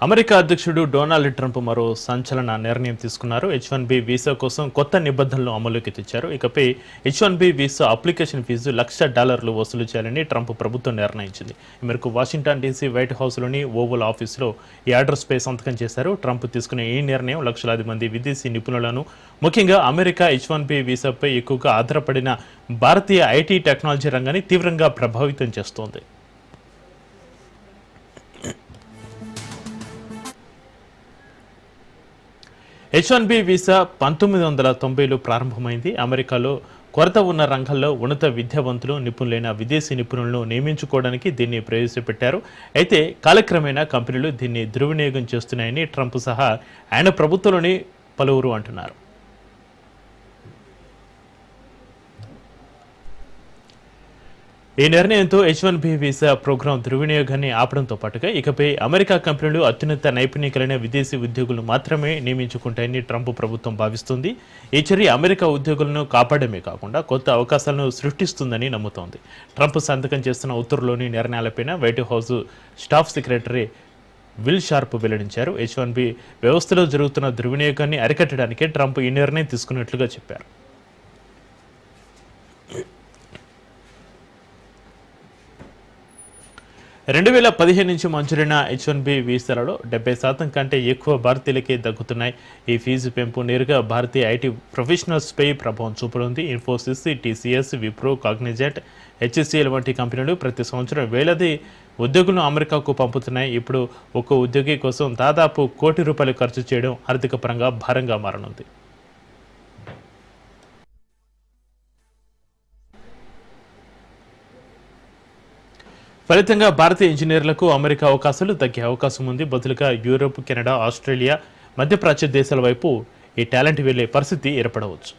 America అధ్యక్షుడు Donald Trump మరో సంచలన నిర్ణయం తీసుకున్నారు. H1B వీసా కోసం కొత్త నిబంధనలు అమలులోకి తెచ్చారు. ఇకపై H1B వీసా అప్లికేషన్ ఫీజు $1,00,000 వసూలు చేయాలని ట్రంప్ ప్రభుత్వం నిర్ణయించింది. ఈ మేరకు వాషింగ్టన్ డీసీ వైట్ హౌస్లోని ఓవల్ ఆఫీసులో ఈ ఆర్డర్స్పై సంతకం చేశారు. ట్రంప్ తీసుకున్న ఈ నిర్ణయం లక్షలాది మంది విదేశీ నిపుణులను, ముఖ్యంగా అమెరికా H1B వీసాపై ఎక్కువగా ఆధారపడిన భారతీయ ఐటీ టెక్నాలజీ రంగాన్ని తీవ్రంగా ప్రభావితం చేస్తోంది. H1B వీసా 1990లో ప్రారంభమైంది. అమెరికాలో కొరత ఉన్న రంగాల్లో ఉన్నత విద్యావంతులు, నిపుణులైన విదేశీ నిపుణులను నియమించుకోవడానికి దీన్ని ప్రవేశపెట్టారు. అయితే కాలక్రమేణా కంపెనీలు దీన్ని దుర్వినియోగం చేస్తున్నాయని ట్రంప్ సహా ఆయన ప్రభుత్వంలోని పలువురు అంటున్నారు. ఈ నిర్ణయంతో H1B వీసా ప్రోగ్రాం దుర్వినియోగాన్ని ఆపడంతో పాటుగా ఇకపై అమెరికా కంపెనీలు అత్యున్నత నైపుణ్యం కలిగిన విదేశీ ఉద్యోగులు మాత్రమే నియమించుకుంటాయని ట్రంప్ ప్రభుత్వం భావిస్తుంది. ఈ చర్య అమెరికా ఉద్యోగులను కాపాడమే కాకుండా కొత్త అవకాశాలను సృష్టిస్తుందని నమ్ముతోంది. ట్రంప్ సంతకం చేస్తున్న ఉత్తర్వులోని నిర్ణయాలపైన White House staff secretary Will Scharf వెల్లడించారు. H1B వ్యవస్థలో జరుగుతున్న దుర్వినియోగాన్ని అరికట్టడానికే ట్రంప్ ఈ నిర్ణయం తీసుకున్నట్లుగా చెప్పారు. 2015 నుంచి మంజూరైన H1B వీసాలలో 70% కంటే ఎక్కువ భారతీయులకే దక్కుతున్నాయి. ఈ ఫీజు పెంపు నేరుగా భారతీయ ఐటీ ప్రొఫెషనల్స్పై ప్రభావం చూపనుంది. Infosys, TCS, Wipro, Cognizant, HCL వంటి కంపెనీలు ప్రతి సంవత్సరం వేలాది ఉద్యోగులను అమెరికాకు పంపుతున్నాయి. ఇప్పుడు ఒక్కో ఉద్యోగి కోసం దాదాపు ₹1 కోటి ఖర్చు చేయడం ఆర్థిక పరంగా భారంగా మారనుంది. ఫలితంగా భారతీయ ఇంజనీర్లకు అమెరికా అవకాశాలు తగ్గే అవకాశం ఉంది. బదులుగా యూరోప్, కెనడా, ఆస్ట్రేలియా, మధ్యప్రాచ్య దేశాల వైపు ఈ టాలెంట్ వెళ్లే పరిస్థితి ఏర్పడవచ్చు.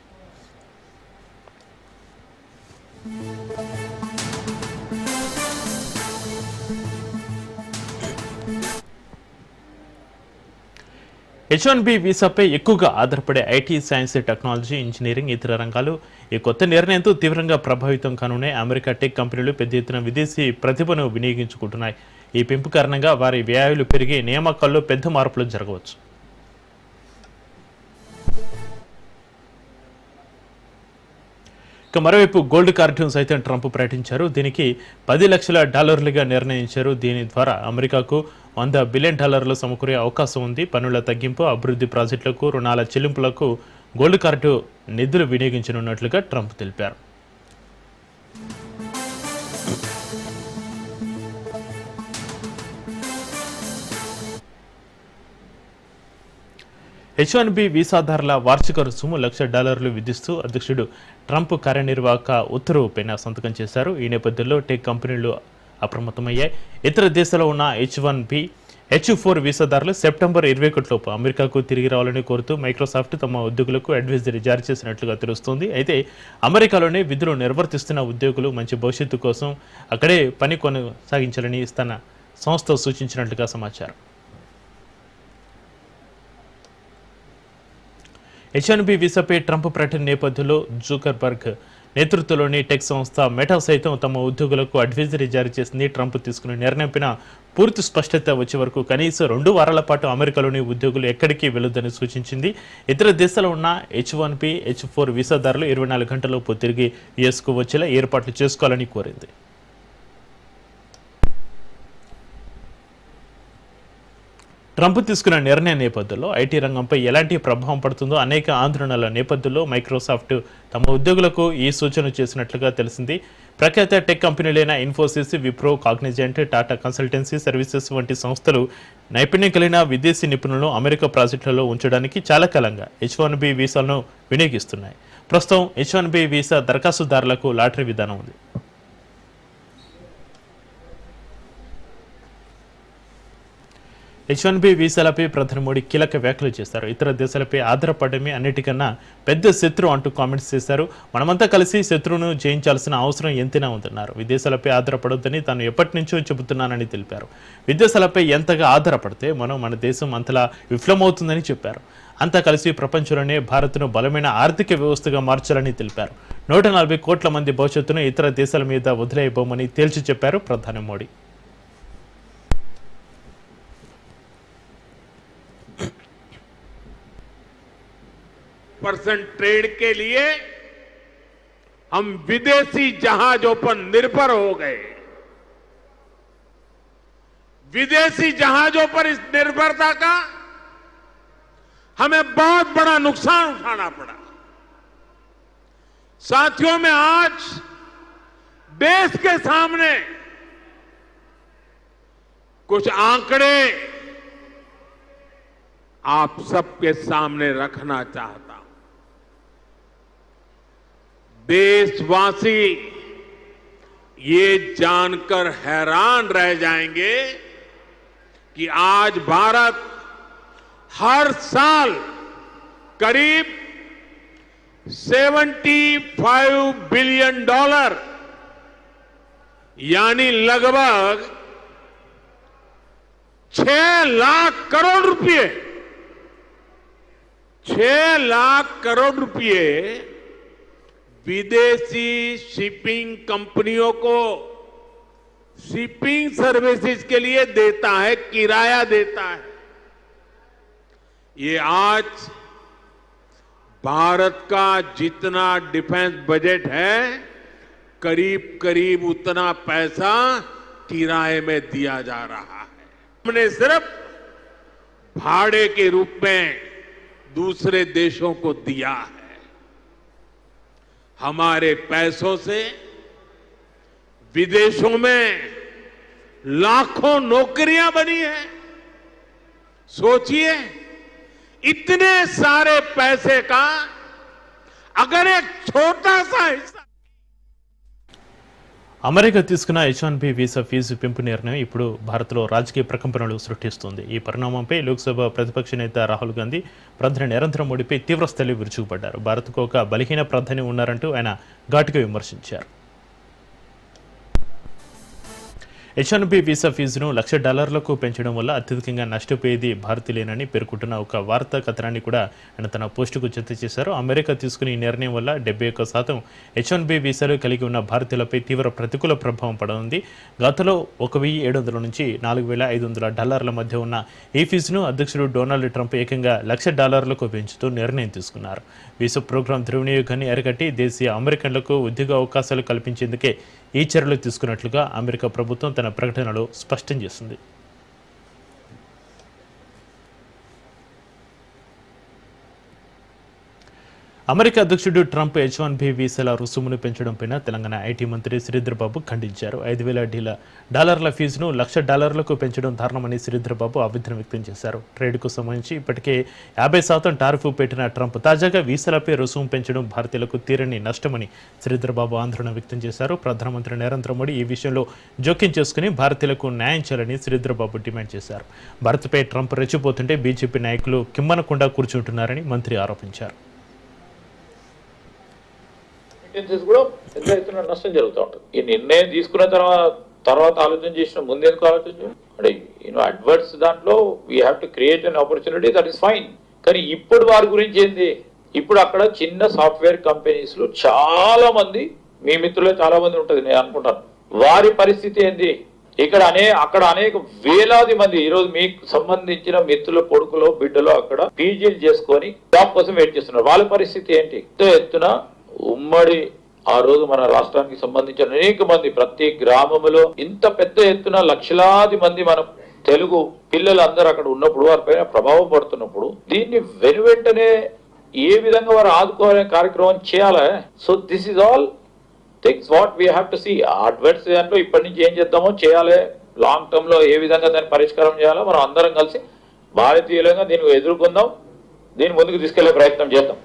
H1B వీసాపై ఎక్కువగా ఆధారపడే ఐటీ, సైన్స్, టెక్నాలజీ, ఇంజనీరింగ్, ఇతర రంగాలు ఈ కొత్త నిర్ణయంతో తీవ్రంగా ప్రభావితం కానున్నాయి. అమెరికా టెక్ కంపెనీలు పెద్ద ఎత్తున విదేశీ ప్రతిభను వినియోగించుకుంటున్నాయి. ఈ పెంపు కారణంగా వారి వ్యయాలు పెరిగి నియామకాల్లో పెద్ద మార్పులు జరగవచ్చు. ఇక మరోవైపు గోల్డ్ కార్డును సైతం ట్రంప్ ప్రకటించారు. దీనికి $10 లక్షల నిర్ణయించారు. దీని ద్వారా అమెరికాకు $100 బిలియన్ సమకూరే అవకాశం ఉంది. పన్నుల తగ్గింపు, అభివృద్ధి ప్రాజెక్టులకు, రుణాల చెల్లింపులకు గోల్డ్ కార్డు నిధులు వినియోగించనున్నట్లుగా ట్రంప్ తెలిపారు. H1B వీసాదారుల వార్షిక రుసుము $1,00,000 విధిస్తూ అధ్యక్షుడు ట్రంప్ కార్యనిర్వాహక ఉత్తర్వుపైన సంతకం చేశారు. ఈ నేపథ్యంలో టెక్ కంపెనీలు అప్రమత్తమయ్యాయి. ఇతర దేశాల్లో ఉన్న H1B, H4 వీసాదారులు సెప్టెంబర్ 21 అమెరికాకు తిరిగి రావాలని కోరుతూ మైక్రోసాఫ్ట్ తమ ఉద్యోగులకు అడ్వైజరీ జారీ చేసినట్లుగా తెలుస్తోంది. అయితే అమెరికాలోనే విధులు నిర్వర్తిస్తున్న ఉద్యోగులు మంచి భవిష్యత్తు కోసం అక్కడే పని కొనసాగించాలని తన సంస్థ సూచించినట్లుగా సమాచారం. H1B వీసాపై ట్రంప్ ప్రకటన నేపథ్యంలో జుకర్బర్గ్ నేతృత్వంలోని టెక్ సంస్థ మెటా సైతం తమ ఉద్యోగులకు అడ్వైజరీ జారీ చేసింది. ట్రంప్ తీసుకున్న నిర్ణయంపైన పూర్తి స్పష్టత వచ్చే వరకు కనీసం 2 వారాల పాటు అమెరికాలోని ఉద్యోగులు ఎక్కడికి వెళ్లొద్దని సూచించింది. ఇతర దేశాల్లో ఉన్న H1B, H4 వీసాదారులు 24 గంటలలోపు తిరిగి యుఎస్కు వచ్చేలా ఏర్పాట్లు చేసుకోవాలని కోరింది. ట్రంప్ తీసుకున్న నిర్ణయం నేపథ్యంలో ఐటీ రంగంపై ఎలాంటి ప్రభావం పడుతుందో అనేక ఆందోళనల నేపథ్యంలో మైక్రోసాఫ్ట్ తమ ఉద్యోగులకు ఈ సూచన చేసినట్లుగా తెలిసింది. ప్రఖ్యాత టెక్ కంపెనీలైన Infosys, Wipro, Cognizant, Tata consultancy services వంటి సంస్థలు నైపుణ్యం కలిగిన విదేశీ నిపుణులను అమెరికా ప్రాజెక్టులలో ఉంచడానికి చాలా కాలంగా H1B వీసాలను వినియోగిస్తున్నాయి. ప్రస్తుతం H1B వీసా దరఖాస్తుదారులకు లాటరీ విధానం ఉంది. H1B వీసాలపై ప్రధాని మోడీ కీలక వ్యాఖ్యలు చేశారు. ఇతర దేశాలపై ఆధారపడమే అన్నిటికన్నా పెద్ద శత్రువు అంటూ కామెంట్స్ చేశారు. మనమంతా కలిసి శత్రువును జయించాల్సిన అవసరం ఎంతైనా ఉందన్నారు. విదేశాలపై ఆధారపడొద్దని తాను ఎప్పటి నుంచో చెబుతున్నానని తెలిపారు. విదేశాలపై ఎంతగా ఆధారపడితే మన దేశం అంతలా విఫలమవుతుందని చెప్పారు. అంతా కలిసి ప్రపంచంలోనే భారత్ను బలమైన ఆర్థిక వ్యవస్థగా మార్చాలని తెలిపారు. 140 కోట్ల మంది భవిష్యత్తును ఇతర దేశాల మీద వదిలేయబోమని తేల్చి చెప్పారు ప్రధాని మోడీ. 50% ट्रेड के लिए हम विदेशी जहाजों पर निर्भर हो गए। विदेशी जहाजों पर इस निर्भरता का हमें बहुत बड़ा नुकसान उठाना पड़ा। साथियों, में आज देश के सामने कुछ आंकड़े आप सबके सामने रखना चाहता हूं। देशवासी ये जानकर हैरान रह जाएंगे कि आज भारत हर साल करीब $75 बिलियन यानी लगभग 6 लाख करोड़ रुपए 6 लाख करोड़ रुपए विदेशी शिपिंग कंपनियों को शिपिंग सर्विसेज के लिए देता है, किराया देता है। ये आज भारत का जितना डिफेंस बजट है करीब करीब उतना पैसा किराए में दिया जा रहा है। हमने सिर्फ भाड़े के रूप में दूसरे देशों को दिया है। हमारे पैसों से विदेशों में लाखों नौकरियां बनी हैं। सोचिए, इतने सारे पैसे का अगर एक छोटा सा हिस्सा అమెరికా తీసుకున్న H1B వీసా ఫీజు పెంపు నిర్ణయం ఇప్పుడు భారత్లో రాజకీయ ప్రకంపనలు సృష్టిస్తుంది. ఈ పరిణామంపై లోక్సభ ప్రతిపక్ష నేత రాహుల్ గాంధీ ప్రధాని నరేంద్ర మోడీపై తీవ్రస్థాయిలో విరుచుకుపడ్డారు. భారత్కు ఒక బలహీన ప్రధాని ఉన్నారంటూ ఆయన ఘాటుగా విమర్శించారు. H1B వీసా ఫీజును $1,00,000 పెంచడం వల్ల అత్యధికంగా నష్టపోయేది భారతీయులేనని పేర్కొంటున్న ఒక వార్తా కథనాన్ని కూడా ఆయన తన పోస్టుకు జత చేశారు. అమెరికా తీసుకున్న ఈ నిర్ణయం వల్ల 71% H1B వీసాలు కలిగి ఉన్న భారతీయులపై తీవ్ర ప్రతికూల ప్రభావం పడనుంది. గతంలో $1,700 నుంచి $4,500 మధ్య ఉన్న ఈ ఫీజును అధ్యక్షుడు డొనాల్డ్ ట్రంప్ ఏకంగా $1,00,000 పెంచుతూ నిర్ణయం తీసుకున్నారు. వీసా ప్రోగ్రాం దుర్వినియోగాన్ని అరికట్టి దేశీయ అమెరికన్లకు ఉద్యోగ అవకాశాలు కల్పించేందుకే ఈ చర్యలు తీసుకున్నట్లుగా అమెరికా ప్రభుత్వం తన ప్రకటనలో స్పష్టం చేసింది. అమెరికా అధ్యక్షుడు ట్రంప్ H1B వీసాల రుసుమును పెంచడంపై తెలంగాణ ఐటీ మంత్రి శ్రీధర్ బాబు ఖండించారు. $5,000 ఫీజును $1,00,000 పెంచడం దారుణమని శ్రీధర్ బాబు ఆవేదన వ్యక్తం చేశారు. ట్రేడ్కు సంబంధించి ఇప్పటికే 50% టారిఫ్ పెట్టిన ట్రంప్ తాజాగా వీసాలపై రుసుము పెంచడం భారతీయులకు తీరని నష్టమని శ్రీధర్ బాబు ఆందోళన వ్యక్తం చేశారు. ప్రధానమంత్రి నరేంద్ర మోడీ ఈ విషయంలో జోక్యం చేసుకుని భారతీయులకు న్యాయం చేయాలని శ్రీధర్ బాబు డిమాండ్ చేశారు. భారత్పై ట్రంప్ రెచ్చిపోతుంటే బీజేపీ నాయకులు కిమ్మనకుండా కూర్చుంటున్నారని మంత్రి ఆరోపించారు. కూడా పెద్ద ఎత్తున నష్టం జరుగుతూ ఉంటుంది. ఈ నిర్ణయం తీసుకున్న తర్వాత ఆలోచన చేసిన ముందెందుకు ఆలోచన అంటే అడ్వర్ట్స్ దాంట్లో we have to create an opportunity, that is fine. కానీ ఇప్పుడు వారి గురించి ఏంది, ఇప్పుడు అక్కడ చిన్న సాఫ్ట్వేర్ కంపెనీస్ లో చాలా మంది, మీ మిత్రులే చాలా మంది ఉంటుంది నేను అనుకుంటాను, వారి పరిస్థితి ఏంది, అక్కడ అనేక వేలాది మంది ఈరోజు మీకు సంబంధించిన మిత్రుల కొడుకులో బిడ్డలో అక్కడ పీజీలు చేసుకొని జాబ్ కోసం వెయిట్ చేస్తున్నారు. వాళ్ళ పరిస్థితి ఏంటి? ఎత్తున ఉమ్మడి ఆ రోజు మన రాష్ట్రానికి సంబంధించిన అనేక మంది ప్రతి గ్రామంలో ఇంత పెద్ద ఎత్తున లక్షలాది మంది మన తెలుగు పిల్లలు అందరూ అక్కడ ఉన్నప్పుడు వారిపైన ప్రభావం పడుతున్నప్పుడు దీన్ని వెనువెంటనే ఏ విధంగా వారు ఆదుకోవాలనే కార్యక్రమం చేయాలి. So this is all things what we have to see. Adverts దాంట్లో ఇప్పటి నుంచి ఏం చేద్దామో చేయాలి, లాంగ్ టర్మ్ లో ఏ విధంగా దాన్ని పరిష్కారం చేయాలో మనం అందరం కలిసి భారతీయులంగా దీన్ని ఎదుర్కొందాం, దీన్ని ముందుకు తీసుకెళ్లే ప్రయత్నం చేద్దాం.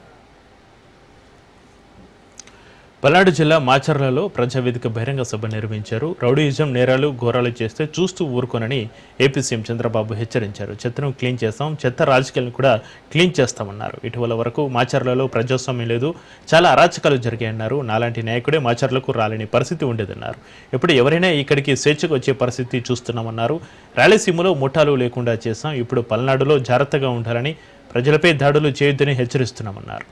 పల్నాడు జిల్లా మాచర్లలో ప్రజావేదిక బహిరంగ సభ నిర్వహించారు. రౌడీయిజం నేరాలు ఘోరాలు చేస్తే చూస్తూ ఊరుకోనని ఏపీ సీఎం చంద్రబాబు హెచ్చరించారు. చెత్తను క్లీన్ చేస్తాం, చెత్త రాజకీయాలను కూడా క్లీన్ చేస్తామన్నారు. ఇటీవల వరకు మాచర్లలో ప్రజాస్వామ్యం లేదు, చాలా అరాచకాలు జరిగాయన్నారు. నాలాంటి నాయకుడే మాచర్లకు రాలేని పరిస్థితి ఉండేదన్నారు. ఇప్పుడు ఎవరైనా ఇక్కడికి స్వేచ్ఛకు వచ్చే పరిస్థితి చూస్తున్నామన్నారు. రాయలసీమలో ముఠాలు లేకుండా చేస్తాం, ఇప్పుడు పల్నాడులో జాగ్రత్తగా ఉండాలని, ప్రజలపై దాడులు చేయొద్దని హెచ్చరిస్తున్నామన్నారు.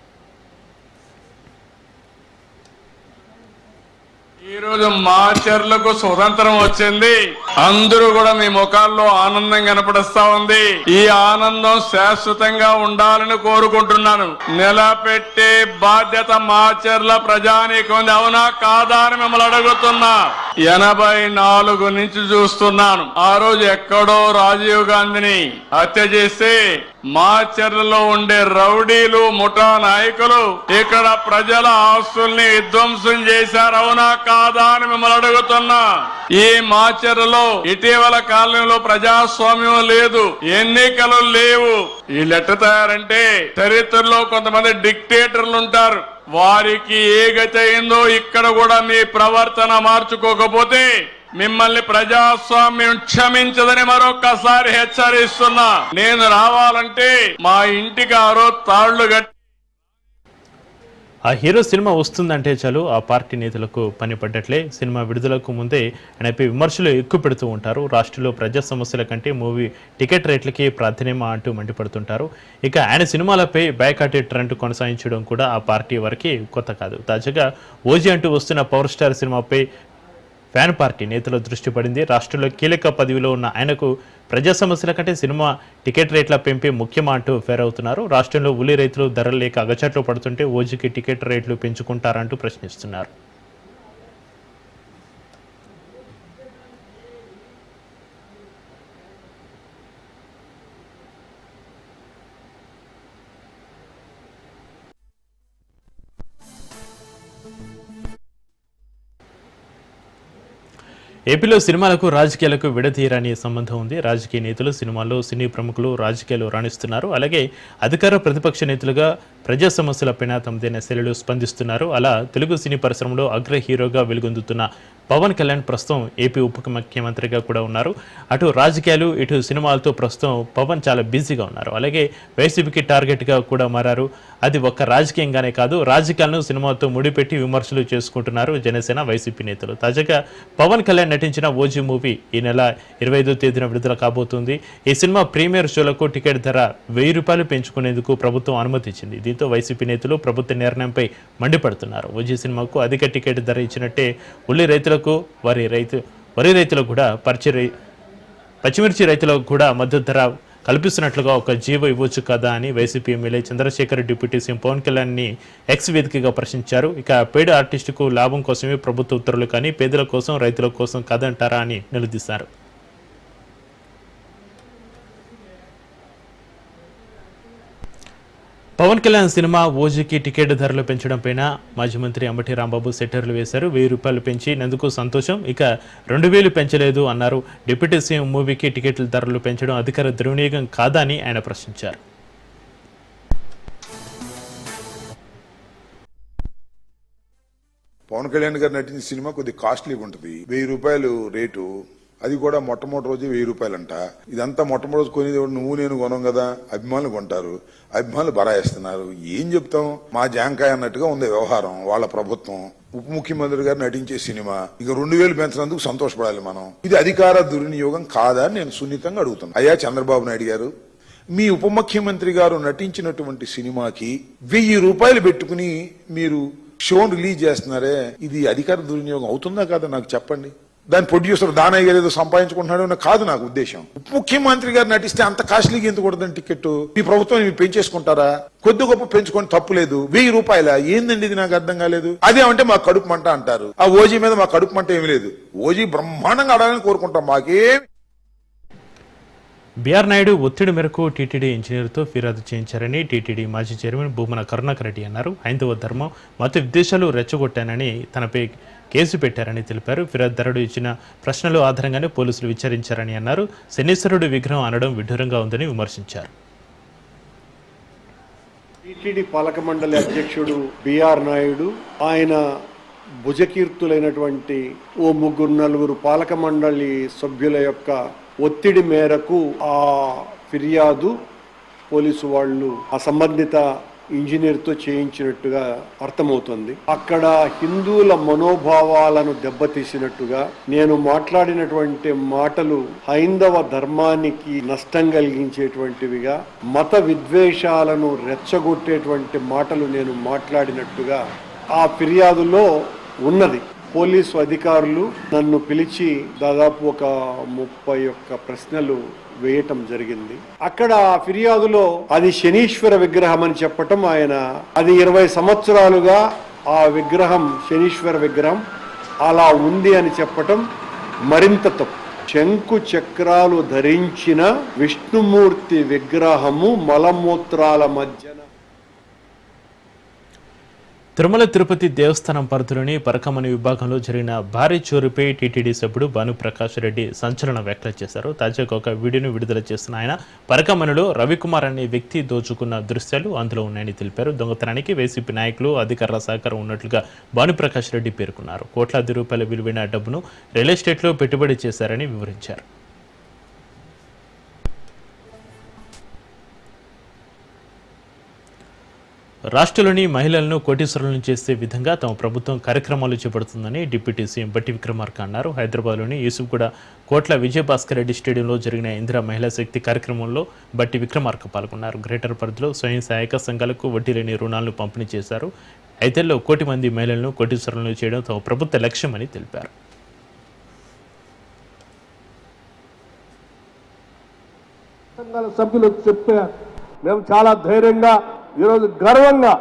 ఈరోజు మాచర్లకు స్వతంత్రం వచ్చింది. అందరూ కూడా మీ ముఖాల్లో ఆనందం కనపడిస్తా ఉంది. ఈ ఆనందం శాశ్వతంగా ఉండాలని కోరుకుంటున్నాను. నిలబెట్టే బాధ్యత మాచర్ల ప్రజానీకం ఉంది. అవునా కాదా అని మిమ్మల్ని అడుగుతున్నా. 84 నుంచి చూస్తున్నాను. ఆ రోజు ఎక్కడో రాజీవ్ గాంధీని హత్య చేస్తే మాచర్లలో ఉండే రౌడీలు ముఠా నాయకులు ఇక్కడ ప్రజల ఆస్తుల్ని విధ్వంసం చేశారు. అవునా కాదా అని మిమ్మల్ని అడుగుతున్నా. ఈ మాచర్లలో ఇటీవల కాలంలో ప్రజాస్వామ్యం లేదు, ఎన్నికలు లేవు. వీళ్ళు ఎట్ట తయారంటే చరిత్రలో కొంతమంది డిక్టేటర్లు ఉంటారు. వారికి ఏ గతి అయిందో ఇక్కడ కూడా మీ ప్రవర్తన మార్చుకోకపోతే మిమ్మల్ని ప్రజాస్వామ్యం క్షమించదని మరొక్కసారి హెచ్చరిస్తున్నా. నేను రావాలంటే మా ఇంటికి ఆ రోజు తాళ్లు కట్టి ఆ హీరో సినిమా వస్తుందంటే చాలు ఆ పార్టీ నేతలకు పని పడ్డట్లే. సినిమా విడుదలకు ముందే ఆయనపై విమర్శలు ఎక్కువ పెడుతూ ఉంటారు. రాష్ట్రంలో ప్రజా సమస్యల కంటే మూవీ టికెట్ రేట్లకి ప్రాధాన్యమా అంటూ మండిపడుతుంటారు. ఇక ఆయన సినిమాలపై బైకాటే ట్రెండ్ కొనసాగించడం కూడా ఆ పార్టీ వరకు కొత్త కాదు. తాజాగా ఓజీ అంటూ వస్తున్న పవర్ స్టార్ సినిమాపై ఫ్యాన్ పార్టీ నేతల దృష్టి పడింది. రాష్ట్రంలో కీలక పదవిలో ఉన్న ఆయనకు ప్రజా సమస్యల కంటే సినిమా టికెట్ రేట్ల పెంపే ముఖ్యమా అంటూ ఫేర్ అవుతున్నారు. రాష్ట్రంలో ఉల్లి రైతులు ధరలు లేక అగచాట్లు పడుతుంటే ఓజీకి టికెట్ రేట్లు పెంచుకుంటారంటూ ప్రశ్నిస్తున్నారు. ఏపీలో సినిమాలకు రాజకీయాలకు విడదీయరాని సంబంధం ఉంది. రాజకీయ నేతలు సినిమాల్లో, సినీ ప్రముఖులు రాజకీయాలు రాణిస్తున్నారు. అలాగే అధికార ప్రతిపక్ష నేతలుగా ప్రజా సమస్యలపైన తమదైన శైలిలో స్పందిస్తున్నారు. అలా తెలుగు సినీ పరిశ్రమలో అగ్ర హీరోగా వెలుగొందుతున్న పవన్ కళ్యాణ్ ప్రస్తుతం ఏపీ ఉప ముఖ్యమంత్రిగా కూడా ఉన్నారు. అటు రాజకీయాలు, ఇటు సినిమాలతో ప్రస్తుతం పవన్ చాలా బిజీగా ఉన్నారు. అలాగే వైసీపీకి టార్గెట్గా కూడా మారారు. అది ఒక్క రాజకీయంగానే కాదు, రాజకీయాలను సినిమాతో ముడిపెట్టి విమర్శలు చేసుకుంటున్నారు జనసేన, వైసీపీ నేతలు. తాజాగా పవన్ కళ్యాణ్ నటించిన ఓజీ మూవీ ఈ నెల 25వ తేదీన విడుదల కాబోతుంది. ఈ సినిమా ప్రీమియర్ షోలకు టికెట్ ధర ₹1000 పెంచుకునేందుకు ప్రభుత్వం అనుమతించింది. దీంతో వైసీపీ నేతలు ప్రభుత్వ నిర్ణయంపై మండిపడుతున్నారు. ఓజీ సినిమాకు అధిక టికెట్ ధర ఇచ్చినట్టే ఉల్లి రైతులకు, వరి రైతులకు కూడా పచ్చిమిర్చి రైతులకు కూడా మద్దతు ధర కల్పిస్తున్నట్లుగా ఒక జీవో ఇవ్వచ్చు కదా అని YCP MLA Chandrashekar deputy CM Pawan కళ్యాణ్ని ఎక్స్ వేదికగా ప్రశ్నించారు. ఇక పెయిడ్ ఆర్టిస్టుకు లాభం కోసమే ప్రభుత్వ ఉత్తర్వులు కానీ పేదల కోసం, రైతుల కోసం కాదంటారా అని నిలదీశారు. పవన్ కళ్యాణ్ సినిమా ఓజీకి టికెట్ ధరలు పెంచడంపైన మాజీ మంత్రి అంబటి రాంబాబు సెటర్లు వేశారు. ₹1000 పెంచినందుకు సంతోషం, ఇక 2000 పెంచలేదు అన్నారు. డిప్యూటీ సీఎం మూవీకి టికెట్ల ధరలు పెంచడం అధికార దుర్వినియోగం కాదా అని ఆయన ప్రశ్నించారు. పవన్ కళ్యాణ్ గారు నటించిన సినిమా కొద్ది కాస్ట్లీగా ఉంటుంది. ₹1000 రేటు, అది కూడా మొట్టమొదటి రోజు ₹1000 అంట. ఇదంతా మొట్టమొదటి రోజు కొనేది నువ్వు నేను కొనం కదా, అభిమానులు కొంటారు, అభిమానులు బరాయిస్తున్నారు. ఏం చెప్తాం, మా జాంకాయ అన్నట్టుగా ఉంది వ్యవహారం. వాళ్ళ ప్రభుత్వం, ఉప ముఖ్యమంత్రి గారు నటించే సినిమా ఇక 2000 పెంచినందుకు సంతోషపడాలి మనం. ఇది అధికార దుర్వినియోగం కాదా అని నేను సున్నితంగా అడుగుతాను. అయ్యా చంద్రబాబు నాయుడు గారు, మీ ఉప ముఖ్యమంత్రి గారు నటించినటువంటి సినిమాకి ₹1000 పెట్టుకుని మీరు షోను రిలీజ్ చేస్తున్నారే, ఇది అధికార దుర్వినియోగం అవుతుందా కాదా నాకు చెప్పండి. దాని ప్రొడ్యూసర్ దానయ్య గారు ఏదో సంపాదించుకుంటున్నాడు కాదు నాకు ఉద్దేశం. ఉప ముఖ్యమంత్రి గారు నటిస్తే అంత కాస్ట్లీగా ఎందుకు కొడదండి టికెట్? మీ ప్రభుత్వం మీరు పెంచేసుకుంటారా? కొద్ది గొప్ప పెంచుకొని తప్పు లేదు. ₹1000 ఏందండి ఇది నాకు అర్థం కాలేదు. అదేమంటే మా కడుపు మంట అంటారు. ఆ ఓజీ మీద మా కడుపు మంట ఏమి లేదు. ఓజీ బ్రహ్మాండంగా ఆడాలని కోరుకుంటాం. మాకేం బీఆర్ నాయుడు ఒత్తిడి మేరకు టీటీడీ ఇంజనీర్తో ఫిర్యాదు చేయించారని టీటీడీ మాజీ చైర్మన్ భూమన కరుణాకర్ రెడ్డి అన్నారు. హైందవ ధర్మం, మత విద్వేషాలు రెచ్చగొట్టానని తనపై కేసు పెట్టారని తెలిపారు. ఫిర్యాదుదారుడు ఇచ్చిన ప్రశ్నల ఆధారంగానే పోలీసులు విచారించారని అన్నారు. శనీశ్వరుడు విగ్రహం అనడం విడ్డూరంగా ఉందని విమర్శించారు. టీటీడీ పాలక మండలి అధ్యక్షుడు బీఆర్ నాయుడు, ఆయన భుజకీర్తులైనటువంటి ఓ 3-4 పాలక మండలి సభ్యుల యొక్క ఒత్తిడి మేరకు ఆ ఫిర్యాదు పోలీసు వాళ్ళు ఆ సంబంధిత ఇంజనీర్తో చేయించినట్టుగా అర్థమవుతుంది. అక్కడ హిందువుల మనోభావాలను దెబ్బతీసినట్టుగా నేను మాట్లాడినటువంటి మాటలు హైందవ ధర్మానికి నష్టం కలిగించేటువంటివిగా, మత విద్వేషాలను రెచ్చగొట్టేటువంటి మాటలు నేను మాట్లాడినట్టుగా ఆ ఫిర్యాదులో ఉన్నది. పోలీసు అధికారులు నన్ను పిలిచి దాదాపు ఒక 31 ప్రశ్నలు వేయటం జరిగింది. అక్కడ ఫిర్యాదులో అది శనీశ్వర విగ్రహం అని చెప్పటం, ఆయన అది 20 సంవత్సరాలుగా ఆ విగ్రహం శనీశ్వర విగ్రహం అలా ఉంది అని చెప్పటం మరింత తప్పు. శంకు చక్రాలు ధరించిన విష్ణుమూర్తి విగ్రహము మలమూత్రాల మధ్యన. తిరుమల తిరుపతి దేవస్థానం పరిధిలోని పరకమణి విభాగంలో జరిగిన భారీ చోరుపై టీటీడీ సభ్యుడు భానుప్రకాష్ రెడ్డి సంచలన వ్యాఖ్యలు చేశారు. తాజాగా ఒక వీడియోను విడుదల చేస్తున్న ఆయన పరకమణిలో రవికుమార్ అనే వ్యక్తి దోచుకున్న దృశ్యాలు అందులో ఉన్నాయని తెలిపారు. దొంగతనానికి వైసీపీ నాయకులు అధికారుల సహకారం ఉన్నట్లుగా భానుప్రకాష్ రెడ్డి పేర్కొన్నారు. కోట్లాది రూపాయల విలువైన డబ్బును రియల్ ఎస్టేట్లో పెట్టుబడి చేశారని వివరించారు. రాష్ట్రంలోని మహిళలను కోటీశ్వరులను చేసే విధంగా తమ ప్రభుత్వం కార్యక్రమాలు చేపడుతుందని డిప్యూటీ సీఎం బట్టి విక్రమార్క అన్నారు. హైదరాబాద్లోని యూసుఫ్గూడ కోట్ల విజయభాస్కర్ రెడ్డి స్టేడియంలో జరిగిన ఇందిరా మహిళా శక్తి కార్యక్రమంలో బట్టి విక్రమార్క పాల్గొన్నారు. గ్రేటర్ పరిధిలో స్వయం సహాయక సంఘాలకు వడ్డీ లేని రుణాలను పంపిణీ చేశారు. 5 కోటి మంది మహిళలను కోటీశ్వరులను చేయడం తమ ప్రభుత్వ లక్ష్యమని తెలిపారు. సభ్యులు చెప్పారు, మేము చాలా ధైర్యంగా ఈరోజు గర్వంగా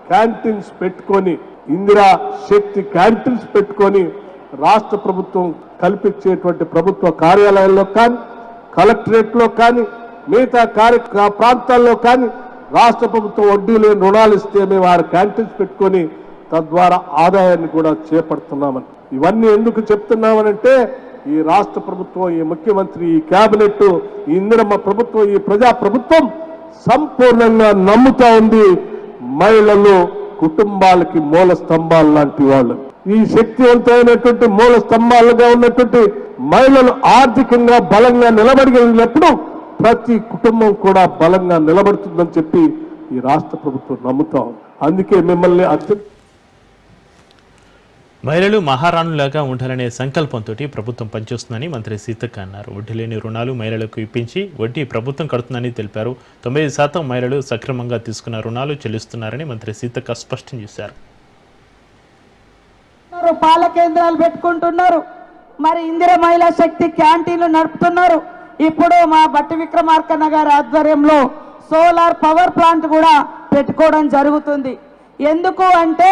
క్యాంటీన్స్ పెట్టుకొని, ఇందిరా శక్తి క్యాంటీన్స్ పెట్టుకొని రాష్ట్ర ప్రభుత్వం కల్పించేటువంటి ప్రభుత్వ కార్యాలయాల్లో కానీ, కలెక్టరేట్లో కానీ, మిగతా ప్రాంతాల్లో కానీ రాష్ట్ర ప్రభుత్వం వడ్డీ లేని రుణాలు ఇస్తే మేము ఆ క్యాంటీన్స్ పెట్టుకొని తద్వారా ఆదాయాన్ని కూడా చేపడుతున్నామని. ఇవన్నీ ఎందుకు చెప్తున్నామనంటే ఈ రాష్ట్ర ప్రభుత్వం, ఈ ముఖ్యమంత్రి, ఈ కేబినెట్, ఈ ఇందిరమ్మ ప్రభుత్వం, ఈ ప్రజా ప్రభుత్వం సంపూర్ణంగా నమ్ముతా ఉంది. మహిళలు కుటుంబాలకి మూల స్తంభాలు లాంటి వాళ్ళు. ఈ శక్తివంతమైనటువంటి మూల స్తంభాలుగా ఉన్నటువంటి మహిళలు ఆర్థికంగా బలంగా నిలబడగలిగినప్పుడు ప్రతి కుటుంబం కూడా బలంగా నిలబడుతుందని చెప్పి ఈ రాష్ట్ర ప్రభుత్వం నమ్ముతా ఉంది. అందుకే మిమ్మల్ని మహిళలు మహారాణులాగా ఉండాలనే సంకల్పంతో ప్రభుత్వం పనిచేస్తుందని మంత్రి సీతక్క అన్నారు. వడ్డీ లేని రుణాలు మహిళలకు ఇప్పించి వడ్డీ ప్రభుత్వం కడుతుందని తెలిపారు. 9% మహిళలు సక్రమంగా తీసుకున్న రుణాలు చెల్లిస్తున్నారని మంత్రి సీతక్క స్పష్టం చేశారు. పాల కేంద్రాలు పెట్టుకుంటున్నారు, మరి ఇందిరా మహిళా శక్తి క్యాంటీన్లు నడుపుతున్నారు. ఇప్పుడు మా బట్టి విక్రమార్కన్న గారి ఆధ్వర్యంలో సోలార్ పవర్ ప్లాంట్ కూడా పెట్టుకోవడం జరుగుతుంది. ఎందుకు అంటే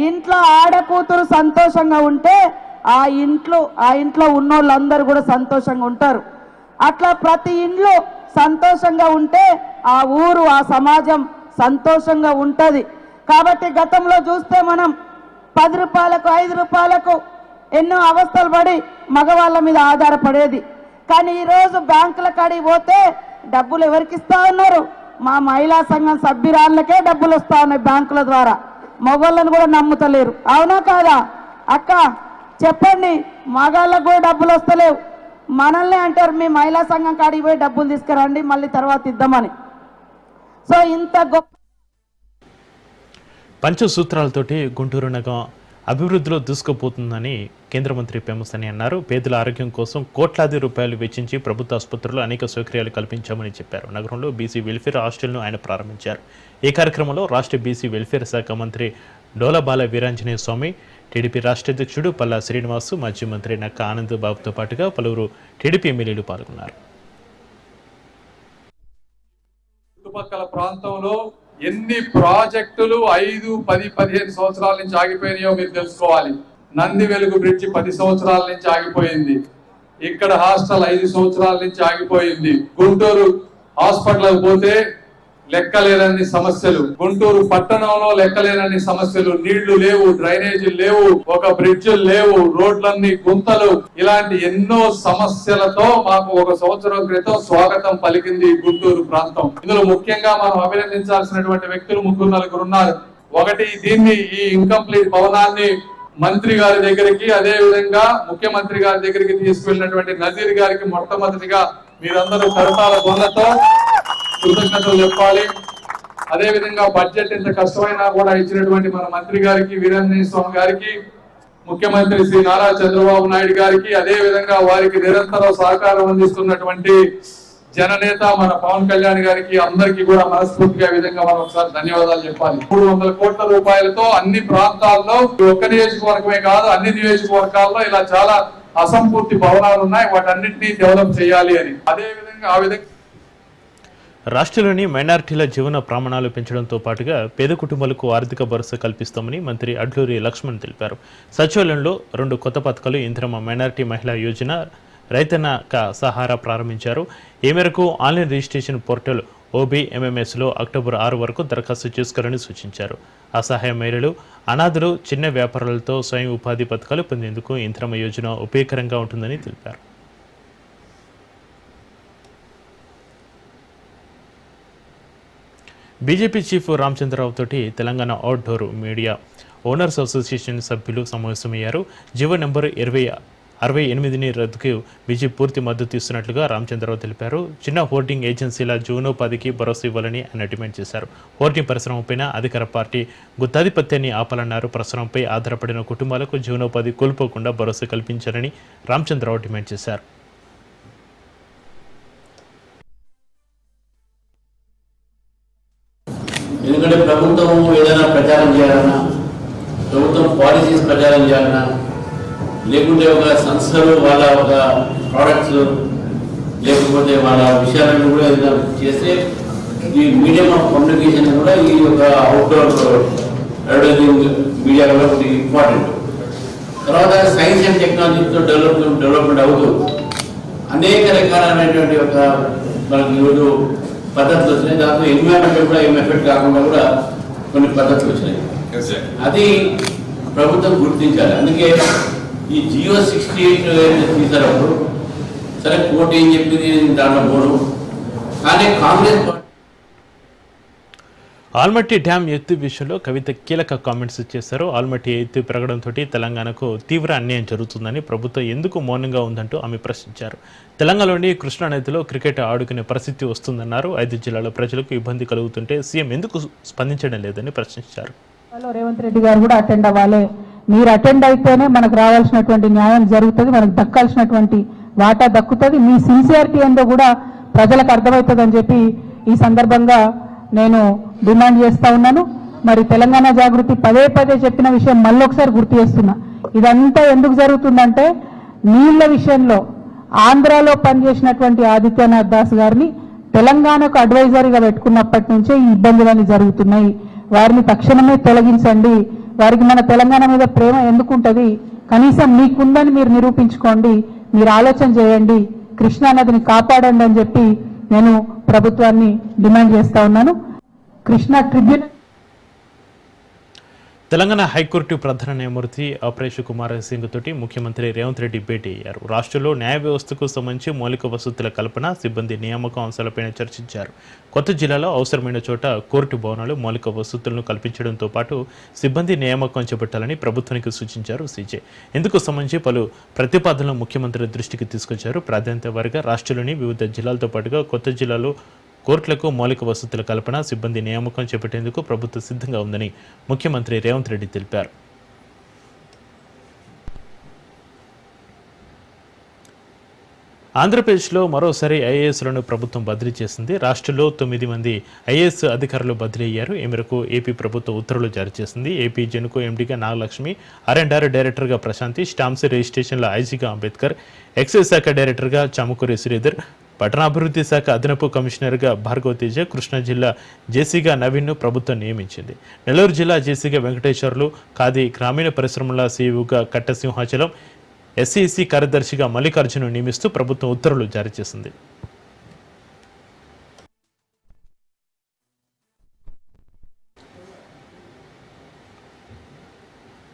ఇంట్లో ఆడకూతురు సంతోషంగా ఉంటే ఆ ఇంట్లో ఉన్నోళ్ళందరూ కూడా సంతోషంగా ఉంటారు. అట్లా ప్రతి ఇంట్లో సంతోషంగా ఉంటే ఆ ఊరు, ఆ సమాజం సంతోషంగా ఉంటది. కాబట్టి గతంలో చూస్తే మనం 10 రూపాయలకు 5 రూపాయలకు ఎన్నో అవస్థలు పడి మగవాళ్ళ మీద ఆధారపడేది. కానీ ఈరోజు బ్యాంకుల కాడికి పోతే డబ్బులు ఎవరికి ఇస్తా ఉన్నారు? మా మహిళా సంఘం సభ్యురాళ్ళకే డబ్బులు వస్తా ఉన్నాయి బ్యాంకుల ద్వారా. మగవాళ్ళని కూడా నమ్ముతలేరు. అవునా కాదా అక్క? చెప్పండి. మగాళ్ళకు కూడా డబ్బులు వస్తలేవు. మనల్ని అంటారు మీ మహిళా సంఘం కాడికి పోయి డబ్బులు తీసుకురండి, మళ్ళీ తర్వాత ఇద్దామని. సో ఇంత గొప్ప పంచసూత్రాలతోటి గుంటూరు నగరం అభివృద్ధిలో దూసుకుపోతుందని కేంద్ర మంత్రి పేమసాని అన్నారు. పేదల ఆరోగ్యం కోసం కోట్లాది రూపాయలు వెచ్చించి ప్రభుత్వ ఆసుపత్రుల్లో అనేక సౌకర్యాలు కల్పించామని చెప్పారు. నగరంలో బీసీ వెల్ఫేర్ హాస్టల్ను ఆయన ప్రారంభించారు. ఈ కార్యక్రమంలో రాష్ట్ర బీసీ వెల్ఫేర్ శాఖ మంత్రి డోలబాల వీరాంజనేయ స్వామి, టీడీపీ రాష్ట్ర అధ్యక్షుడు పల్లా శ్రీనివాసు, మాజీ మంత్రి నక్క ఆనంద్ బాబుతో పాటుగా పలువురు టీడీపీ ఎమ్మెల్యేలు పాల్గొన్నారు. చుట్టుపక్కల ప్రాంతంలో ఎన్ని ప్రాజెక్టులు 5, 10, 15 సంవత్సరాల నుంచి ఆగిపోయినాయో మీరు తెలుసుకోవాలి. నంది వెలుగు బ్రిడ్జి 10 సంవత్సరాల నుంచి ఆగిపోయింది. ఇక్కడ హాస్టల్ 5 సంవత్సరాల నుంచి ఆగిపోయింది. గుంటూరు హాస్పిటల్ పోతే లెక్కలేనన్ని సమస్యలు, గుంటూరు పట్టణంలో లెక్కలేనన్ని సమస్యలు. నీళ్లు లేవు, డ్రైనేజీలు లేవు, ఒక బ్రిడ్జిలు లేవు, రోడ్లన్నీ గుంతలు. ఇలాంటి ఎన్నో సమస్యలతో మాకు 1 సంవత్సరం క్రితం స్వాగతం పలికింది గుంటూరు ప్రాంతం. ఇందులో ముఖ్యంగా మనం అభినందించాల్సినటువంటి వ్యక్తులు 3-4 ఉన్నారు. ఒకటి, దీన్ని ఈ ఇన్కంప్లీట్ భవనాన్ని మంత్రి గారి దగ్గరికి, అదే విధంగా ముఖ్యమంత్రి గారి దగ్గరికి తీసుకువెళ్ళినటువంటి నజీర్ గారికి మొట్టమొదటిగా మీరందరూ కరతాల ధ్వనులతో కృతజ్ఞతలు చెప్పాలి. అదే విధంగా బడ్జెట్ ఎంత కష్టమైనా కూడా ఇచ్చినటువంటి మన మంత్రి గారికి, వీరాంజనేయ స్వామి గారికి, ముఖ్యమంత్రి శ్రీ నారా చంద్రబాబు నాయుడు గారికి, అదే విధంగా వారికి నిరంతరం సహకారం అందిస్తున్నటువంటి జననేత మన పవన్ కళ్యాణ్ గారికి అందరికీ కూడా మనస్ఫూర్తిగా విధంగా మనం ఒకసారి ధన్యవాదాలు చెప్పాలి. 300 కోట్ల రూపాయలతో అన్ని ప్రాంతాల్లో, ఒక్క నియోజకవర్గమే కాదు అన్ని నియోజకవర్గాల్లో ఇలా చాలా అసంపూర్తి భవనాలు ఉన్నాయి, వాటన్నిటినీ డెవలప్ చేయాలి అని. అదే విధంగా రాష్ట్రంలోని మైనారిటీల జీవన ప్రమాణాలు పెంచడంతో పాటుగా పేద కుటుంబాలకు ఆర్థిక భరోసా కల్పిస్తామని మంత్రి అడ్లూరి లక్ష్మణ్ తెలిపారు. సచివాలయంలో 2 కొత్త పథకాలు ఇందిరమ్మ మైనారిటీ మహిళా యోజన, రైతన్న సహారా ప్రారంభించారు. ఈ మేరకు ఆన్లైన్ రిజిస్ట్రేషన్ పోర్టల్ OBMMSలో అక్టోబర్ 6 వరకు దరఖాస్తు చేసుకోవాలని సూచించారు. అసహాయ మహిళలు, అనాథులు, చిన్న వ్యాపారాలతో స్వయం ఉపాధి పథకాలు పొందేందుకు ఇందిరమ్మ యోజన ఉపయోగకరంగా ఉంటుందని తెలిపారు. బీజేపీ చీఫ్ రామచంద్రరావు తోటి Telangana outdoor media owners association సభ్యులు సమావేశమయ్యారు. జీవో నెంబర్ 2068ని రద్దుకు బీజేపీ పూర్తి మద్దతు ఇస్తున్నట్లుగా రామచంద్రరావు తెలిపారు. చిన్న హోర్డింగ్ ఏజెన్సీల జీవనోపాధికి భరోసా ఇవ్వాలని ఆయన డిమాండ్ చేశారు. హోర్డింగ్ పరిశ్రమపై అధికార పార్టీ గుత్తాధిపత్యాన్ని ఆపాలన్నారు. పరిశ్రమపై ఆధారపడిన కుటుంబాలకు జీవనోపాధి కోల్పోకుండా భరోసా కల్పించాలని రామచంద్రరావు డిమాండ్ చేశారు. ఎందుకంటే ప్రభుత్వం ఏదైనా ప్రచారం చేయాలన్నా, ప్రభుత్వం పాలసీస్ ప్రచారం చేయాలన్నా, లేకుంటే ఒక సంస్థలు వాళ్ళ ఒక ప్రోడక్ట్స్ లేకపోతే వాళ్ళ విషయాలను కూడా ఏదైనా చేస్తే ఈ మీడియం ఆఫ్ కమ్యూనికేషన్ కూడా ఈ యొక్క అవుట్డోర్ అడ్వర్టైజింగ్ మీడియా కూడా ఒకటి ఇంపార్టెంట్. తర్వాత సైన్స్ అండ్ టెక్నాలజీతో డెవలప్మెంట్ అవుతూ అనేక రకాలైనటువంటి ఒక మనకి ఈరోజు పద్ధతులు వచ్చినాయి. దాంతో ఎన్విరాన్మెంట్ కూడా ఏం ఎఫెక్ట్ కాకుండా కూడా కొన్ని పద్ధతులు వచ్చినాయి. అది ప్రభుత్వం గుర్తించాలి. అందుకే ఈ జియో 68 తీసేటప్పుడు సరే కోర్టు ఏం చెప్పింది దాంట్లో పోను, కానీ కాంగ్రెస్ ఆల్మట్టి డ్యామ్ ఎత్తు విషయంలో కవిత కీలక కామెంట్స్ చేశారు. ఆల్మట్టి ఎత్తు పెరగడంతో తెలంగాణకు తీవ్ర అన్యాయం జరుగుతుందని ప్రభుత్వం ఎందుకు మౌనంగా ఉందంటూ ఆమె ప్రశ్నించారు. తెలంగాణలోని కృష్ణా నదిలో క్రికెట్ ఆడుకునే పరిస్థితి వస్తుందన్నారు. 5 జిల్లాల ప్రజలకు ఇబ్బంది కలుగుతుంటే సీఎం ఎందుకు స్పందించడం లేదని ప్రశ్నించారు. రేవంత్ రెడ్డి గారు కూడా అటెండ్ అవ్వాలి. మీరు అటెండ్ అయితేనే మనకు రావాల్సినటువంటి న్యాయం జరుగుతుంది, మనకు దక్కాల్సినటువంటి వాటా దక్కుతుంది. మీ సిన్సియారిటీ ఏందో కూడా ప్రజలకు అర్థమవుతుందని చెప్పి ఈ సందర్భంగా నేను డిమాండ్ చేస్తా ఉన్నాను. మరి తెలంగాణ జాగృతి పదే చెప్పిన విషయం మళ్ళొకసారి గుర్తు చేస్తున్నా. ఇదంతా ఎందుకు జరుగుతుందంటే నీళ్ల విషయంలో ఆంధ్రాలో పనిచేసినటువంటి ఆదిత్యనాథ్ దాస్ గారిని తెలంగాణకు అడ్వైజరీగా పెట్టుకున్నప్పటి నుంచే ఈ ఇబ్బందులన్నీ జరుగుతున్నాయి. వారిని తక్షణమే తొలగించండి. వారికి మన తెలంగాణ మీద ప్రేమ ఎందుకుంటది? కనీసం మీకుందని మీరు నిరూపించుకోండి, మీరు ఆలోచన చేయండి, కృష్ణానదిని కాపాడండి అని చెప్పి నేను ప్రభుత్వాన్ని డిమాండ్ చేస్తా ఉన్నాను. కృష్ణా ట్రిబ్యునల్ తెలంగాణ హైకోర్టు ప్రధాన న్యాయమూర్తి అపరేష్ కుమార్ సింగ్ తోటి ముఖ్యమంత్రి రేవంత్ రెడ్డి భేటీ అయ్యారు. రాష్ట్రంలో న్యాయ వ్యవస్థకు సంబంధించి మౌలిక వసతుల కల్పన, సిబ్బంది నియామకం అంశాలపై చర్చించారు. కొత్త జిల్లాలో అవసరమైన చోట కోర్టు భవనాలు, మౌలిక వసతులను కల్పించడంతో పాటు సిబ్బంది నియామకం చేపట్టాలని ప్రభుత్వానికి సూచించారు సీజే. ఇందుకు సంబంధించి పలు ప్రతిపాదనలు ముఖ్యమంత్రి దృష్టికి తీసుకొచ్చారు. ప్రాధాన్యత వారీగా రాష్ట్రంలోని వివిధ జిల్లాలతో పాటుగా కొత్త జిల్లాలో కోర్టులకు మౌలిక వసతుల కల్పన, సిబ్బంది నియామకం చేపట్టేందుకు ప్రభుత్వం సిద్ధంగా ఉందని ముఖ్యమంత్రి రేవంత్ రెడ్డి తెలిపారు. ఆంధ్రప్రదేశ్లో మరోసారి ఐఏఎస్లను ప్రభుత్వం బదిలీ చేసింది. రాష్ట్రంలో 9 మంది ఐఏఎస్ అధికారులు బదిలీ అయ్యారు. ఈ మేరకు ఏపీ ప్రభుత్వం ఉత్తర్వులు జారీ చేసింది. ఏపీ జెన్కో ఎండీగా నాగలక్ష్మి, R&R డైరెక్టర్గా ప్రశాంతి, స్టాంప్స్ రిజిస్ట్రేషన్ల ఐజీగా అంబేద్కర్, ఎక్సైజ్ శాఖ డైరెక్టర్గా చాముకూరి శ్రీధర్, పట్టణాభివృద్ధి శాఖ అదనపు కమిషనర్గా భార్గవ తేజ, కృష్ణా జిల్లా జేసీగా నవీన్ను ప్రభుత్వం నియమించింది. నెల్లూరు జిల్లా జేసీగా వెంకటేశ్వర్లు, ఖాదీ గ్రామీణ పరిశ్రమల సీఈఓగా కట్టసింహాచలం, ఎస్సీసీ కార్యదర్శిగా మల్లికార్జును నియమిస్తూ ప్రభుత్వం ఉత్తర్వులు జారీ చేసింది.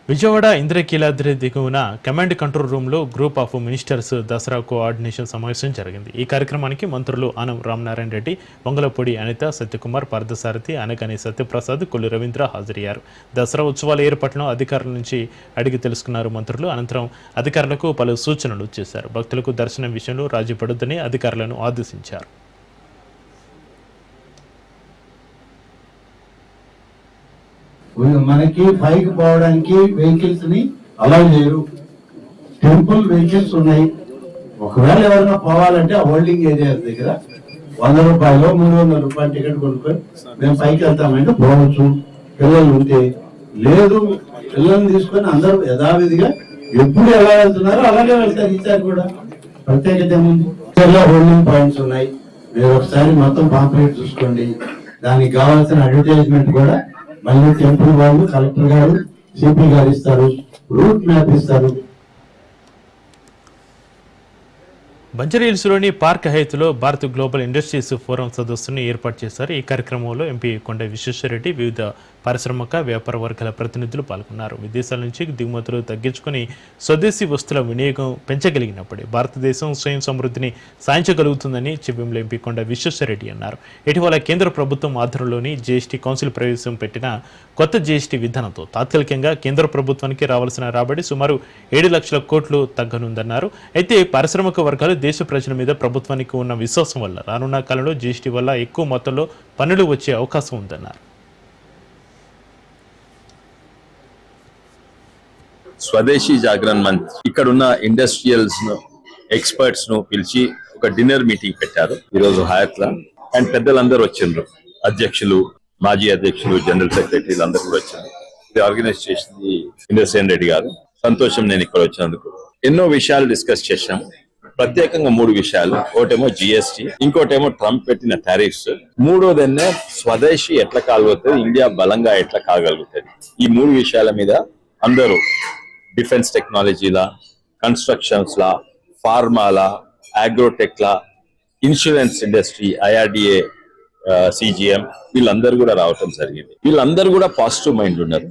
విజయవాడ ఇంద్రకీలాద్రి దిగువన కమాండ్ కంట్రోల్ రూమ్లో group of ministers Dasara coordination సమావేశం జరిగింది. ఈ కార్యక్రమానికి మంత్రులు ఆనం రామనారాయణ రెడ్డి, వంగలపూడి అనిత, సత్యకుమార్, పార్థసారథి, అనగాని సత్యప్రసాద్, కొల్లు రవీంద్ర హాజరయ్యారు. దసరా ఉత్సవాల ఏర్పాట్లను అధికారుల నుంచి అడిగి తెలుసుకున్నారు మంత్రులు. అనంతరం అధికారులకు పలు సూచనలు చేశారు. భక్తులకు దర్శనం విషయంలో రాజీ పడొద్దని అధికారులను ఆదేశించారు. మనకి పైకి పోవడానికి వెహికల్స్ ని అలౌ చేయరు. టెంపుల్ వెహికల్స్ ఉన్నాయి. ఒకవేళ ఎవరైనా పోవాలంటే ఆ హోల్డింగ్ ఏరియాస్ దగ్గర 100 రూపాయలు 300 రూపాయలు టికెట్ కొనుక్కొని మేము పైకి వెళ్తామంటే పోవచ్చు, పిల్లలు ఉంటే. లేదు, పిల్లల్ని తీసుకొని అందరూ యథావిధిగా ఎప్పుడు ఎలా వెళ్తున్నారో అలాగే వెళ్తారు. ఈసారి కూడా ప్రత్యేకత ఏముంది? హోల్డింగ్ పాయింట్స్ ఉన్నాయి, మీరు ఒకసారి మొత్తం పాంప్లెట్ చూసుకోండి. దానికి కావాల్సిన అడ్వర్టైజ్మెంట్ కూడా మళ్ళీ టెంపుల్ వాళ్ళు, కలెక్టర్ గారు, సిపి గారు ఇస్తారు, రూట్ మ్యాప్ ఇస్తారు. బంజారాహిల్స్లోని పార్క్ హైత్లో భారత్ గ్లోబల్ ఇండస్ట్రీస్ ఫోరం సదస్సును ఏర్పాటు చేశారు. ఈ కార్యక్రమంలో ఎంపీ కొండ విశ్వేశ్వరరెడ్డి, వివిధ పారిశ్రామిక వ్యాపార వర్గాల ప్రతినిధులు పాల్గొన్నారు. విదేశాల నుంచి దిగుమతులు తగ్గించుకుని స్వదేశీ వస్తువుల వినియోగం పెంచగలిగినప్పుడే భారతదేశం స్వయం సమృద్ధిని సాధించగలుగుతుందని చివ్యంలో ఎంపీ కొండ విశ్వేశ్వరరెడ్డి అన్నారు. ఇటీవల కేంద్ర ప్రభుత్వం ఆధ్వర్యంలోని జీఎస్టీ కౌన్సిల్ ప్రవేశం పెట్టిన కొత్త జీఎస్టీ విధానంతో తాత్కాలికంగా కేంద్ర ప్రభుత్వానికి రావాల్సిన రాబడి సుమారు 7 లక్షల కోట్లు తగ్గనుందన్నారు. అయితే పారిశ్రామిక వర్గాలు దేశ ప్రజల మీద ప్రభుత్వానికి ఉన్న విశ్వాసం వల్ల రానున్న కాలంలో జీఎస్టీ వల్ల ఎక్కువ మొత్తంలో పన్నులు వచ్చే అవకాశం ఉందన్నారు. స్వదేశీ జాగరణ్ మంత్ ఇక్కడున్న ఇండస్ట్రియల్స్ ను, ఎక్స్పర్ట్స్ ను పిలిచి ఒక డిన్నర్ మీటింగ్ పెట్టారు ఈరోజు హయాత్లా. అండ్ పెద్దలందరూ వచ్చిండ్రు, అధ్యక్షులు, మాజీ అధ్యక్షులు, జనరల్ సెక్రటరీలు అందరూ కూడా వచ్చారు. ఇది ఆర్గనైజ్ చేసింది ఇంద్రసేన్ రెడ్డి గారు. సంతోషం నేను ఇక్కడ వచ్చినందుకు. ఎన్నో విషయాలు డిస్కస్ చేశాము, ప్రత్యేకంగా 3 విషయాలు. ఒకటేమో జిఎస్టీ, ఇంకోటేమో ట్రంప్ పెట్టిన టారిఫ్స్, మూడోదన్నే స్వదేశీ ఎట్లా కాగలుగుతుంది, ఇండియా బలంగా ఎట్లా కాగలుగుతుంది. ఈ 3 విషయాల మీద అందరూ డిఫెన్స్ టెక్నాలజీలా, కన్స్ట్రక్షన్స్ లా, ఫార్మాలా, అగ్రోటెక్ లా, ఇన్సూరెన్స్ ఇండస్ట్రీ, ఐఆర్డిఏ, సిజిఎం, వీళ్ళందరూ కూడా రావటం జరిగింది. వీళ్ళందరూ కూడా పాజిటివ్ మైండ్ ఉన్నారు.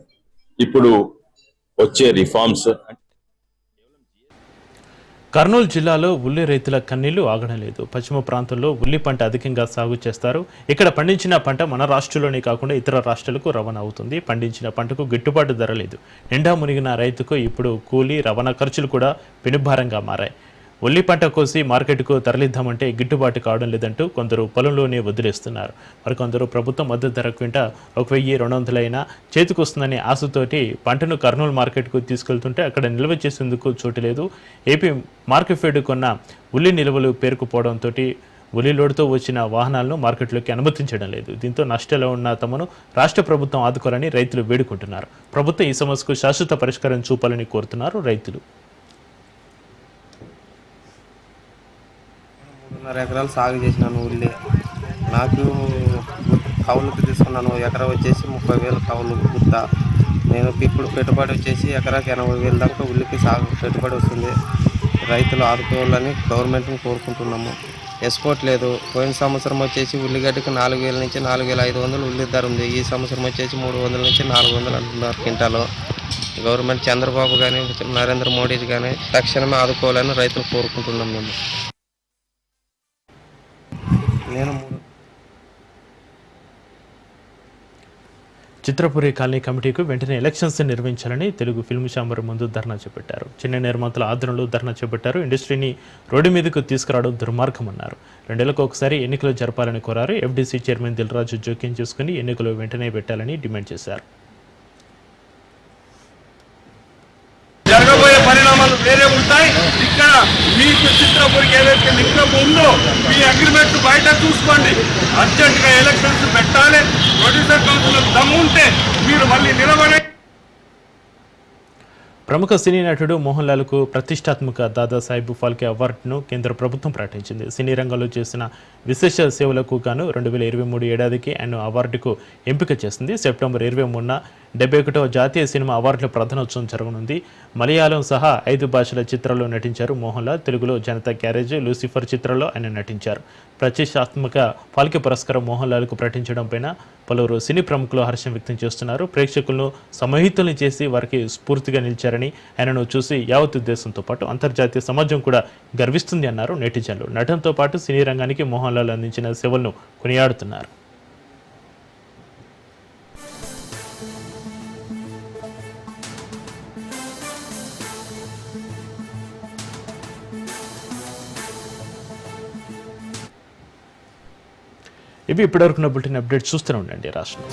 ఇప్పుడు వచ్చే రిఫార్మ్స్. కర్నూలు జిల్లాలో ఉల్లి రైతుల కన్నీళ్లు ఆగడం లేదు. పశ్చిమ ప్రాంతంలో ఉల్లి పంట అధికంగా సాగు చేస్తారు. ఇక్కడ పండించిన పంట మన రాష్ట్రంలోనే కాకుండా ఇతర రాష్ట్రాలకు రవాణా అవుతుంది. పండించిన పంటకు గిట్టుబాటు ధర లేదు. నిండా మునిగిన రైతుకు ఇప్పుడు కూలీ, రవాణా ఖర్చులు కూడా పెనుభారంగా మారాయి. ఉల్లి పంట కోసి మార్కెట్కు తరలిద్దామంటే గిట్టుబాటు కావడం లేదంటూ కొందరు పొలంలోనే వదిలేస్తున్నారు. మరికొందరు ప్రభుత్వం మద్దతు ధర క్వింట 1200 అయినా చేతికొస్తుందనే ఆశతోటి పంటను కర్నూలు మార్కెట్కు తీసుకెళ్తుంటే అక్కడ నిల్వ చేసేందుకు చోటు లేదు. ఏపీ మార్కెట్ కొన్న ఉల్లి నిల్వలు పేరుకుపోవడంతో ఉల్లి లోడుతో వచ్చిన వాహనాలను మార్కెట్లోకి అనుమతించడం లేదు. దీంతో నష్టాల్లో ఉన్న తమను రాష్ట్ర ప్రభుత్వం ఆదుకోవాలని రైతులు వేడుకుంటున్నారు. ప్రభుత్వం ఈ సమస్యకు శాశ్వత పరిష్కారం చూపాలని కోరుతున్నారు రైతులు. 3.5 ఎకరాలు సాగు చేసినాను ఉల్లి. నాకు కౌలుకు తీసుకున్నాను. ఎకరా వచ్చేసి 30,000 కౌలు గుత్త. నేను ఇప్పుడు పెట్టుబడి వచ్చేసి ఎకరాకి 80,000 దాకా ఉల్లికి సాగు పెట్టుబడి వస్తుంది. రైతులు ఆదుకోవాలని గవర్నమెంట్ని కోరుకుంటున్నాము. ఎక్స్పోర్ట్ లేదు. పోయిన సంవత్సరం వచ్చేసి ఉల్లిగడ్డకి 4,000 నుంచి 4,500 ఉల్లి ధర ఉంది. ఈ సంవత్సరం వచ్చేసి 300 నుంచి 400 అంటున్నారు క్వింటాలు. గవర్నమెంట్ చంద్రబాబు కానీ నరేంద్ర మోడీ కానీ తక్షణమే ఆదుకోవాలని రైతులు కోరుకుంటున్నాం. నేను చిత్రపురి కాలనీ కమిటీకు వెంటనే ఎలక్షన్స్ నిర్వహించాలని తెలుగు ఫిల్మ్ ఛాంబర్ ముందు ధర్నా చేపట్టారు. చిన్న నిర్మాతల ఆధ్వర్యంలో ధర్నా చేపట్టారు. ఇండస్ట్రీని రోడ్డు మీదకు తీసుకురావడం దుర్మార్గమన్నారు. 2 ఏళ్లకు ఒకసారి ఎన్నికలు జరపాలని కోరారు. ఎఫ్డీసీ చైర్మన్ దిల్రాజు జోక్యం చేసుకుని ఎన్నికలు వెంటనే పెట్టాలని డిమాండ్ చేశారు. జరగబోయే పరిణామాలు వేరే ఉంటాయి. ఇక్కడ మీకు చిత్రపురికి ఏదైతే లింకప్ ఉందో మీ అగ్రిమెంట్ బయట చూసుకోండి. అర్జెంట్గా ఎలక్షన్స్ పెట్టాలి. ప్రొడ్యూసర్ కౌన్సిల్ దమ్ముంటే మీరు మళ్ళీ నిలబడే. ప్రముఖ సినీ నటుడు మోహన్ లాల్కు ప్రతిష్టాత్మక దాదాసాహెబ్ ఫాల్కే అవార్డును కేంద్ర ప్రభుత్వం ప్రకటించింది. సినీ రంగంలో చేసిన విశేష సేవలకు గాను 2023 ఏడాదికి ఆయన అవార్డుకు ఎంపిక చేసింది. సెప్టెంబర్ 23న 71వ జాతీయ సినిమా అవార్డుల ప్రధానోత్సవం జరగనుంది. మలయాళం సహా 5 భాషల చిత్రాల్లో నటించారు మోహన్ లాల్. తెలుగులో జనతా క్యారేజ్, లూసిఫర్ చిత్రాల్లో ఆయన నటించారు. ప్రతిష్టాత్మక ఫాల్కే పురస్కారం మోహన్ లాల్కు ప్రకటించడం పైన పలువురు సినీ ప్రముఖులు హర్షం వ్యక్తం చేస్తున్నారు. ప్రేక్షకులను సమాహితుల్ని చేసి వారికి స్ఫూర్తిగా నిలిచారని, ఆయనను చూసి యావత్ దేశంతో పాటు అంతర్జాతీయ సమాజం కూడా గర్విస్తుంది అన్నారు నెటిజన్లు. నటనతో పాటు సినీ రంగానికి మోహన్ లాల్ అందించిన సేవలను కొనియాడుతున్నారు. ఇవి ఇప్పటివరకు బులెటిన్ అప్డేట్ చూస్తూనే ఉండండి రాష్ట్రం.